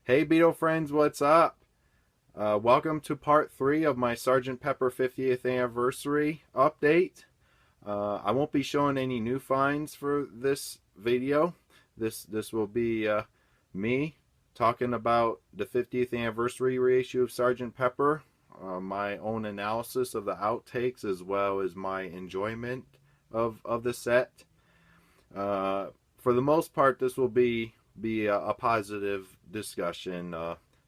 Hey Beatle friends, what's up? Welcome to part 3 of my Sgt. Pepper 50th anniversary update. I won't be showing any new finds for this video. This will be me talking about the 50th anniversary reissue of Sgt. Pepper, my own analysis of the outtakes as well as my enjoyment of the set. For the most part, this will be a positive discussion.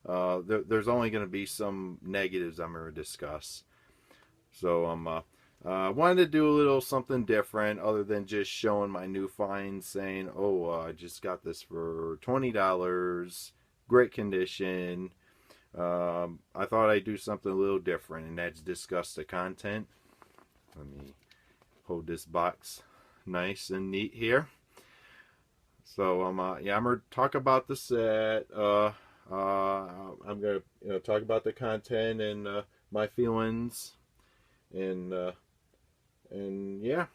There's only going to be some negatives I'm going to discuss. So I wanted to do a little something different other than just showing my new finds, saying, "Oh, I just got this for $20, great condition." I thought I'd do something a little different, and that's discuss the content. Let me hold this box nice and neat here. So I'm gonna talk about the set. I'm gonna talk about the content and my feelings, and yeah.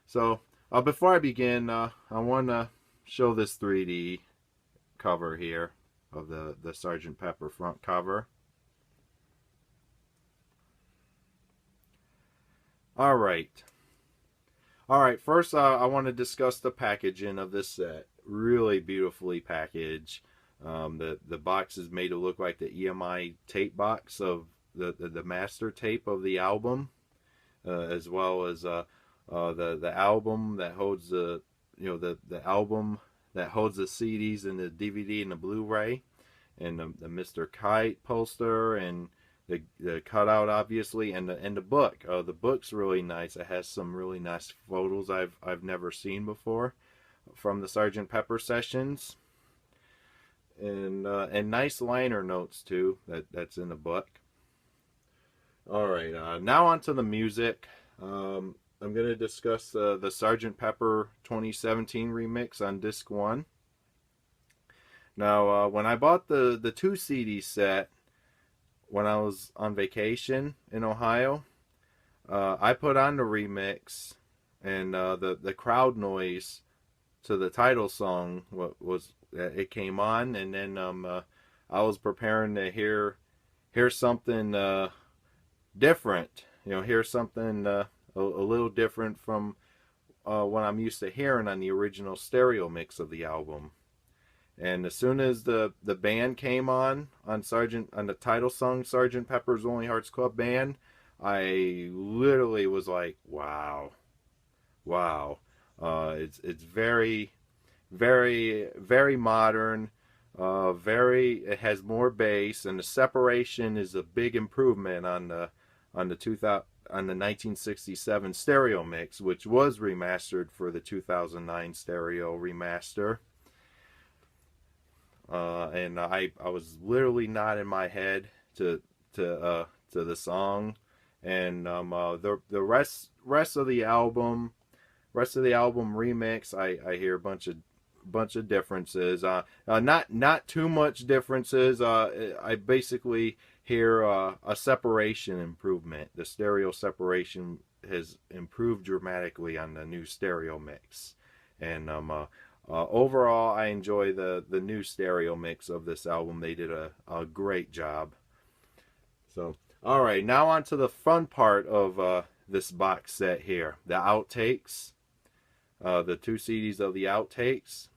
So before I begin, I want to show this 3D cover here of the Sgt. Pepper front cover. All right. First, I want to discuss the packaging of this set. Really beautifully packaged. The box is made to look like the EMI tape box of the master tape of the album, as well as the album that holds the album that holds the CDs and the DVD and the Blu-ray, and the Mr. Kite poster and the cutout, obviously, and the book. The book's really nice. It has some really nice photos I've never seen before from the Sgt. Pepper sessions, and nice liner notes too that's in the book. All right, now on to the music. I'm going to discuss the Sgt. Pepper 2017 remix on disc 1. Now, when I bought the 2 CD set, when I was on vacation in Ohio, I put on the remix, and the crowd noise to the title song it came on, and then I was preparing to hear something different, hear something a little different from what I'm used to hearing on the original stereo mix of the album. And as soon as the band came on the title song, Sgt. Pepper's Lonely Hearts Club Band, I literally was like, wow. It's very, very, very modern. It has more bass, and the separation is a big improvement on the 1967 stereo mix, which was remastered for the 2009 stereo remaster. And I was literally nodding my head to the song, and the rest of the album remix, I hear a bunch of differences. Not too much differences. I basically hear a separation improvement. The stereo separation has improved dramatically on the new stereo mix, and overall, I enjoy the new stereo mix of this album. They did a great job. So, all right, now on to the fun part of this box set here. The outtakes. The 2 CDs of the outtakes.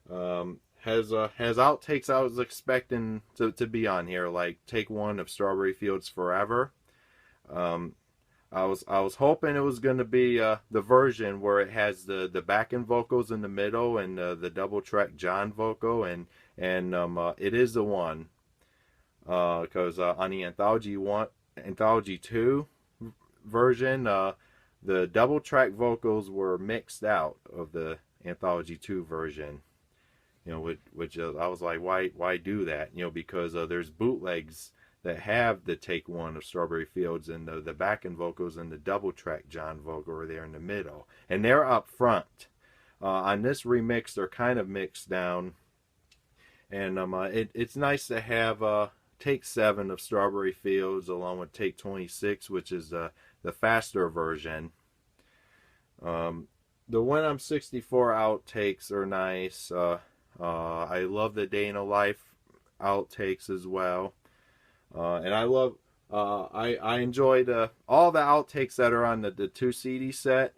Has outtakes I was expecting to be on here, like take 1 of Strawberry Fields Forever. I was hoping it was going to be the version where it has the backing vocals in the middle and the double track John vocal, and it is the one, because on the Anthology 2 version, the double track vocals were mixed out of the Anthology 2 version. Which I was like, why do that? Because there's bootlegs that have the take 1 of Strawberry Fields, and the backing vocals and the double track John vocal are there in the middle, and they're up front. On this remix, they're kind of mixed down, and it's nice to have take 7 of Strawberry Fields along with take 26, which is the faster version. The When I'm 64 outtakes are nice. I love the Day in a Life outtakes as well. And I love, I enjoyed all the outtakes that are on the 2 CD set,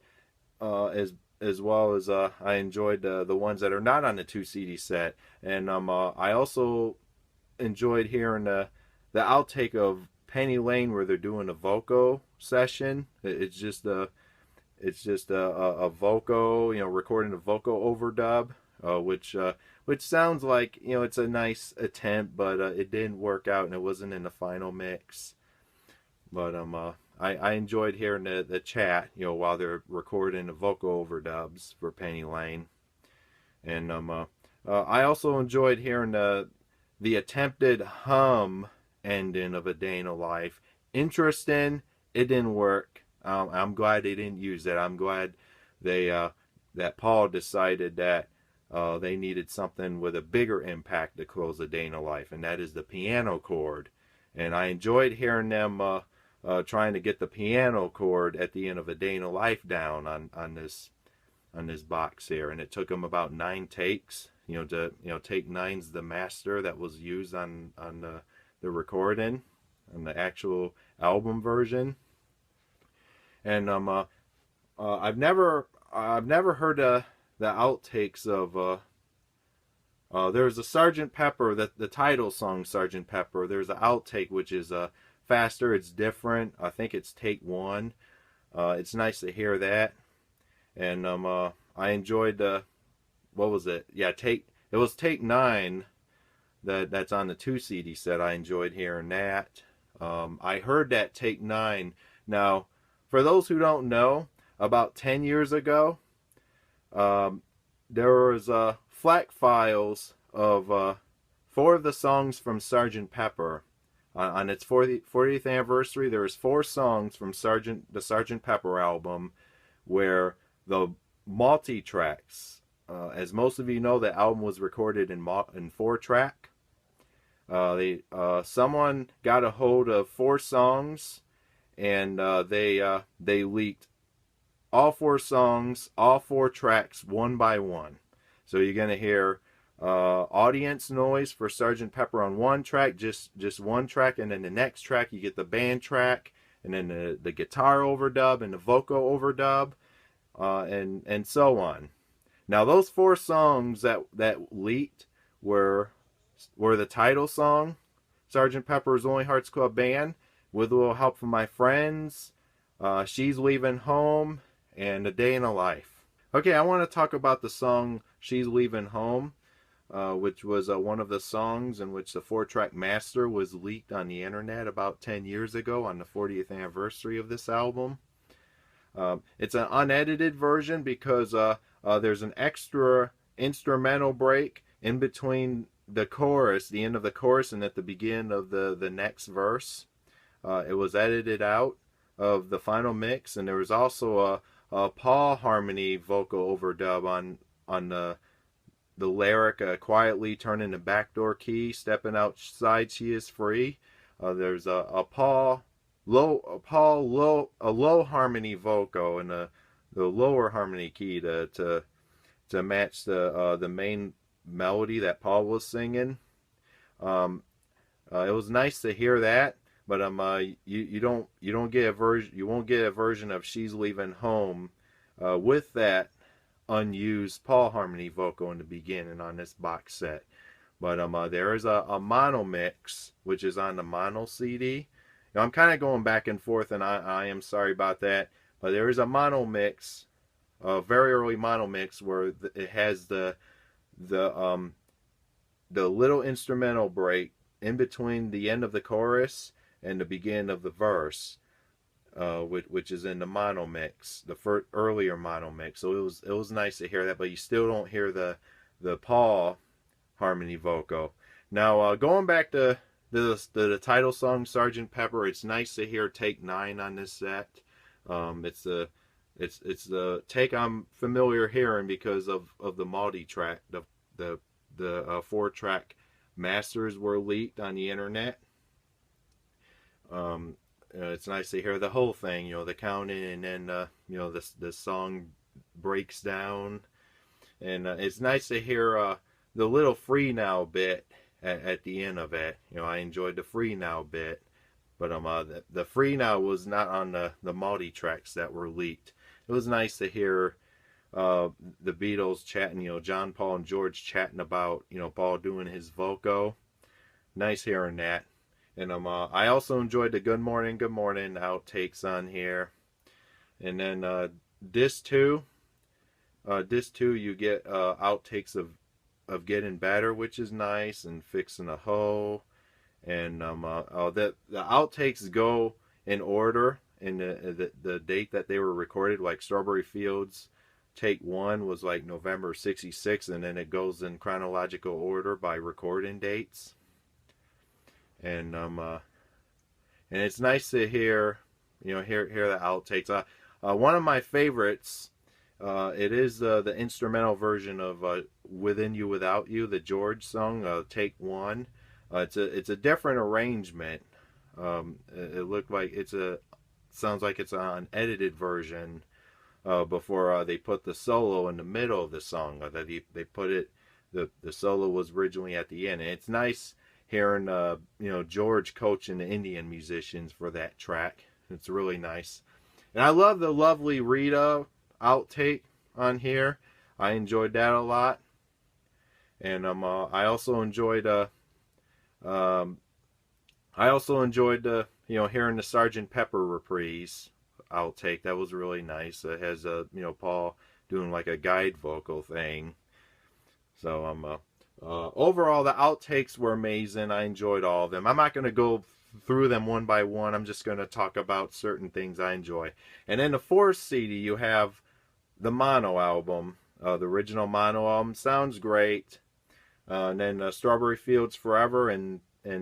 as well as I enjoyed the ones that are not on the 2 CD set. And I also enjoyed hearing the outtake of Penny Lane where they're doing a vocal session. It's just a vocal, recording a vocal overdub, which sounds like, it's a nice attempt, but it didn't work out and it wasn't in the final mix. But I enjoyed hearing the chat, while they're recording the vocal overdubs for Penny Lane. And I also enjoyed hearing the attempted hum ending of A Day in a Life. Interesting. It didn't work. I'm glad they didn't use that. I'm glad that Paul decided that they needed something with a bigger impact to close A Day in a Life, and that is the piano chord. And I enjoyed hearing them trying to get the piano chord at the end of A Day in a Life down on this box here, and it took them about 9 takes. Take 9's the master that was used on the recording, on the actual album version. And I've never heard the outtakes of there's a Sgt. Pepper, the title song Sgt. Pepper. There's an outtake which is faster. It's different. I think it's take 1. It's nice to hear that. And I enjoyed what was it? Yeah, it was take 9 that's on the 2 CD set. I enjoyed hearing that. I heard that take 9. Now, for those who don't know, about 10 years ago, there was FLAC files of 4 of the songs from Sgt. Pepper. On its 40th anniversary, there was 4 songs from the Sgt. Pepper album where the multi-tracks, as most of you know, the album was recorded in 4-track. Someone got a hold of 4 songs, and they leaked all 4 songs, all 4 tracks, one by one. So you're gonna hear audience noise for Sgt. Pepper on 1 track, just 1 track, and then the next track you get the band track, and then the guitar overdub and the vocal overdub, and so on. Now those 4 songs that leaked were the title song, Sgt. Pepper's Lonely Hearts Club Band, With a Little Help from My Friends, She's Leaving Home, and A Day in a Life. Okay, I want to talk about the song She's Leaving Home, which was one of the songs in which the 4-track master was leaked on the internet about 10 years ago on the 40th anniversary of this album. It's an unedited version because there's an extra instrumental break in between the chorus, the end of the chorus, and at the beginning of the next verse. It was edited out of the final mix, and there was also a Paul harmony vocal overdub on the lyric, quietly turning the backdoor key, stepping outside she is free. There's a low harmony vocal and the lower harmony key to match the main melody that Paul was singing. It was nice to hear that, but you won't get a version of She's Leaving Home with that unused Paul harmony vocal in the beginning on this box set. But there is a mono mix which is on the mono CD. Now, I'm kind of going back and forth, and I am sorry about that, but there is a mono mix, a very early mono mix where it has the little instrumental break in between the end of the chorus and the beginning of the verse, which is in the mono mix, the earlier mono mix. So it was nice to hear that, but you still don't hear the Paul harmony vocal. Now, going back to the title song Sgt. Pepper, it's nice to hear take 9 on this set. It's the take I'm familiar hearing because of the multi-track. The 4-track masters were leaked on the internet. It's nice to hear the whole thing, the counting, and then the song breaks down, and it's nice to hear the little free now bit at the end of it. You know, I enjoyed the free now bit, but the free now was not on the multi tracks that were leaked. It was nice to hear the Beatles chatting, you know, John, Paul, and George chatting about, you know, Paul doing his vocal. Nice hearing that. And I also enjoyed the Good Morning outtakes on here. And then disc two you get outtakes of getting better, which is nice, and fixing a hoe. And the outtakes go in order in the date that they were recorded. Like Strawberry Fields take one was like November '66, and then it goes in chronological order by recording dates. And it's nice to hear, you know, hear the outtakes. One of my favorites, it is the instrumental version of "Within You Without You," the George song, take one. It's a different arrangement. It looked like sounds like it's an edited version before they put the solo in the middle of the song. That they put it, the solo was originally at the end. And it's nice hearing you know, George coaching the Indian musicians for that track. It's really nice. And I love the lovely Rita outtake on here. I enjoyed that a lot. And I also enjoyed you know, hearing the Sergeant Pepper reprise outtake. That was really nice. It has you know, Paul doing like a guide vocal thing. So overall, the outtakes were amazing. I enjoyed all of them. I'm not going to go through them one by one. I'm just going to talk about certain things I enjoy. And in the fourth CD, you have the mono album. The original mono album sounds great. And then Strawberry Fields Forever and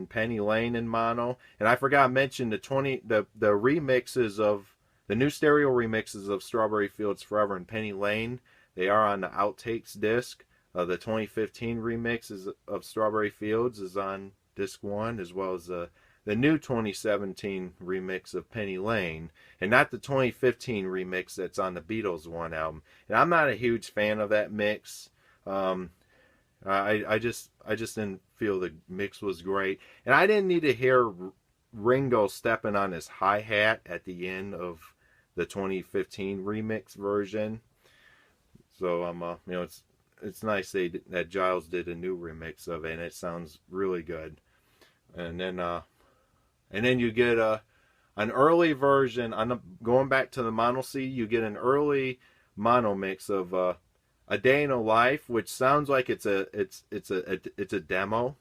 Penny Lane in mono. And I forgot to mention the remixes of the new stereo remixes of Strawberry Fields Forever and Penny Lane. They are on the outtakes disc. The 2015 remix of Strawberry Fields is on disc 1, as well as the new 2017 remix of Penny Lane, and not the 2015 remix that's on the Beatles 1 album. And I'm not a huge fan of that mix. I just didn't feel the mix was great, and I didn't need to hear Ringo stepping on his hi-hat at the end of the 2015 remix version. So you know, it's nice that Giles did a new remix of it, and it sounds really good. And then you get an early version going back to the mono CD. You get an early mono mix of A Day in a Life, which sounds like it's a demo,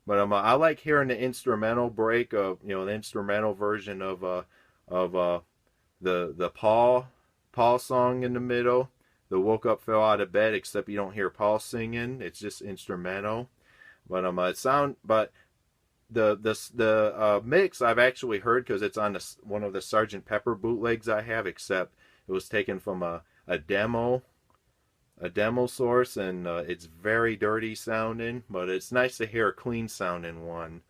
but I like hearing the instrumental break of, you know, the instrumental version of the Paul song in the middle. The Woke Up, Fell Out of Bed, except you don't hear Paul singing. It's just instrumental. But the mix I've actually heard, because it's on one of the Sgt. Pepper bootlegs I have, except it was taken from a demo source, and it's very dirty sounding, but it's nice to hear a clean sounding one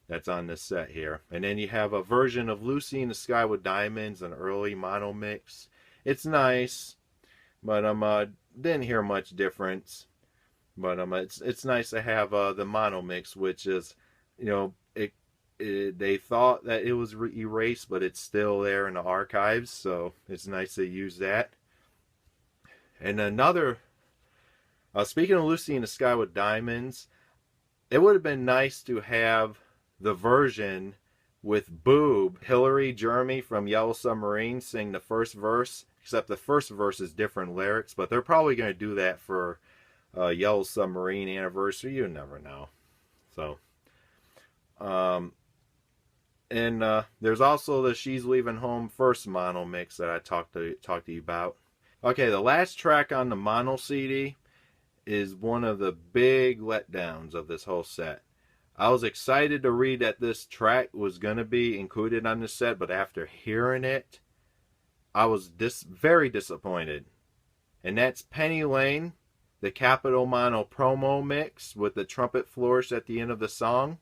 that's on this set here. And then you have a version of Lucy in the Sky with Diamonds, an early mono mix. It's nice, but didn't hear much difference. But it's nice to have the mono mix, which is, you know, they thought that it was erased, but it's still there in the archives, so it's nice to use that. And another, speaking of Lucy in the Sky with Diamonds, it would have been nice to have the version with Boob, Hillary Jeremy from Yellow Submarine, sing the first verse, except the first verse is different lyrics, but they're probably going to do that for Yellow Submarine anniversary. You never know. So, and there's also the She's Leaving Home first mono mix that I talked to you about. Okay, the last track on the mono CD is one of the big letdowns of this whole set. I was excited to read that this track was going to be included on the set, but after hearing it, I was very disappointed. And that's Penny Lane, the Capitol Mono promo mix with the trumpet flourish at the end of the song.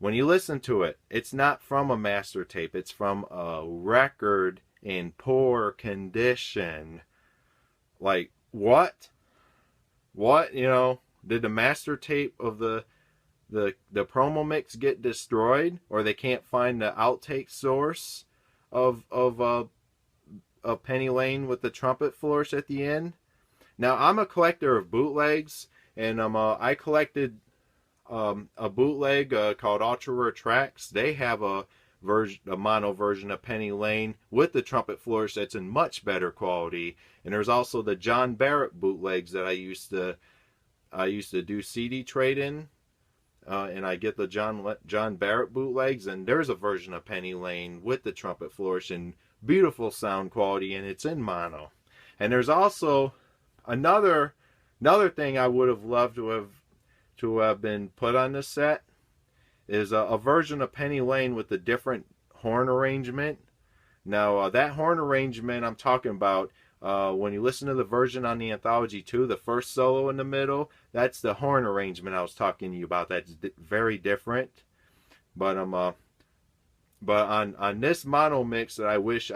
When you listen to it, it's not from a master tape. It's from a record in poor condition. Like, what? What? You know, did the master tape of the promo mix get destroyed, or they can't find the outtake source of Penny Lane with the trumpet flourish at the end? Now, I'm a collector of bootlegs, and I collected a bootleg called Ultra Rare Tracks. They have a mono version of Penny Lane with the trumpet flourish that's in much better quality. And there's also the John Barrett bootlegs that I used to do CD trade in, and I get the John Barrett bootlegs, and there's a version of Penny Lane with the trumpet flourish and beautiful sound quality, and it's in mono. And there's also another thing I would have loved to have been put on this set is a version of Penny Lane with a different horn arrangement. Now, that horn arrangement I'm talking about, when you listen to the version on the Anthology 2, the first solo in the middle, that's the horn arrangement I was talking to you about. That's very different. But on this mono mix that I wish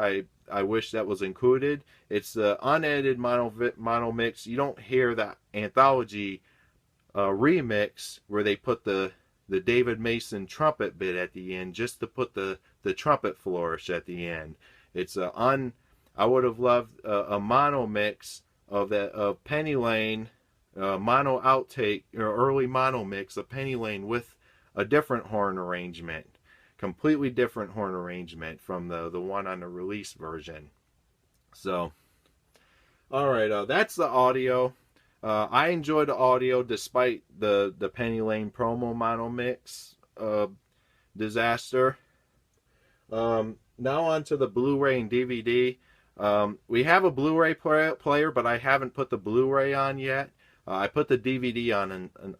that was included, it's the unedited mono mix. You don't hear that Anthology remix where they put the David Mason trumpet bit at the end just to put the trumpet flourish at the end. It's I would have loved a mono mix of Penny Lane, mono outtake or early mono mix of Penny Lane with a different horn arrangement, completely different horn arrangement from the one on the release version. So, all right, that's the audio. I enjoyed the audio despite the Penny Lane promo mono mix disaster. Now on to the Blu-ray and DVD. We have a Blu-ray player, but I haven't put the Blu-ray on yet. I put the DVD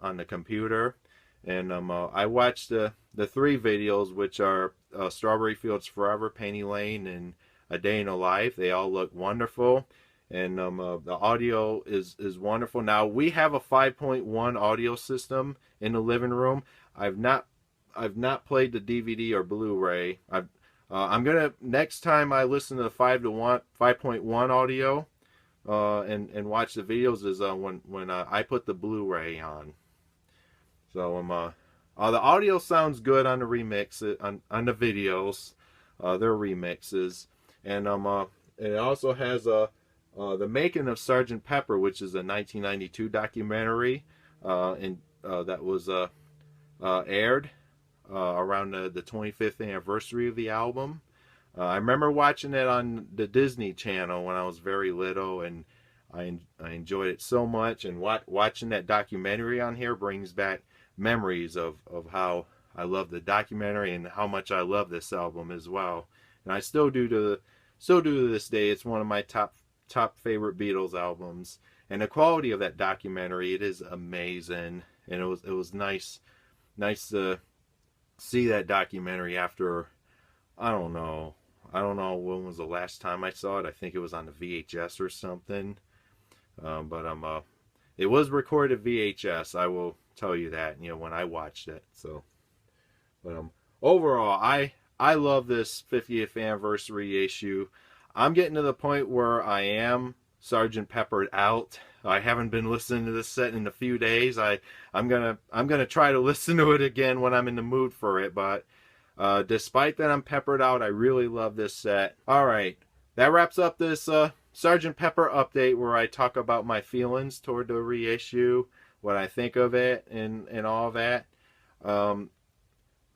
on the computer, and I watched the 3 videos, which are Strawberry Fields Forever, Penny Lane, and A Day in a Life. They all look wonderful, and the audio is wonderful. Now, we have a 5.1 audio system in the living room. I've not played the DVD or Blu-ray. I'm gonna, next time I listen to the 5.1 audio and watch the videos is when I put the Blu-ray on. So the audio sounds good on the remix on the videos. They're remixes, and it also has the Making of Sgt. Pepper, which is a 1992 documentary, that was aired around the 25th anniversary of the album. I remember watching it on the Disney Channel when I was very little, and I enjoyed it so much. And watching that documentary on here brings back memories of how I love the documentary and how much I love this album as well. And I still do to this day. It's one of my top favorite Beatles albums. And the quality of that documentary, it is amazing. And it was nice to see that documentary after, I don't know when was the last time I saw it. I think it was on the VHS or something. But it was recorded VHS. I will tell you that, when I watched it. So, but overall, I love this 50th anniversary issue. I'm getting to the point where I am Sgt. Peppered out. I haven't been listening to this set in a few days. I'm gonna try to listen to it again when I'm in the mood for it. But despite that I'm peppered out, I really love this set. All right, that wraps up this Sgt. Pepper update where I talk about my feelings toward the reissue, what I think of it, and all that.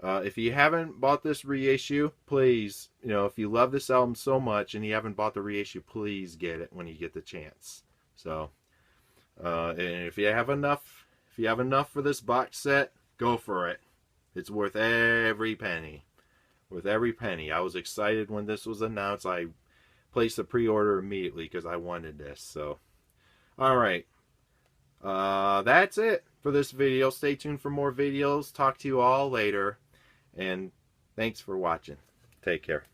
If you haven't bought this reissue, please, if you love this album so much and you haven't bought the reissue, please get it when you get the chance. So, and if you have enough for this box set, go for it. It's worth every penny. Worth every penny. I was excited when this was announced. I placed a pre-order immediately because I wanted this. So, all right. That's it for this video. Stay tuned for more videos. Talk to you all later. And thanks for watching. Take care.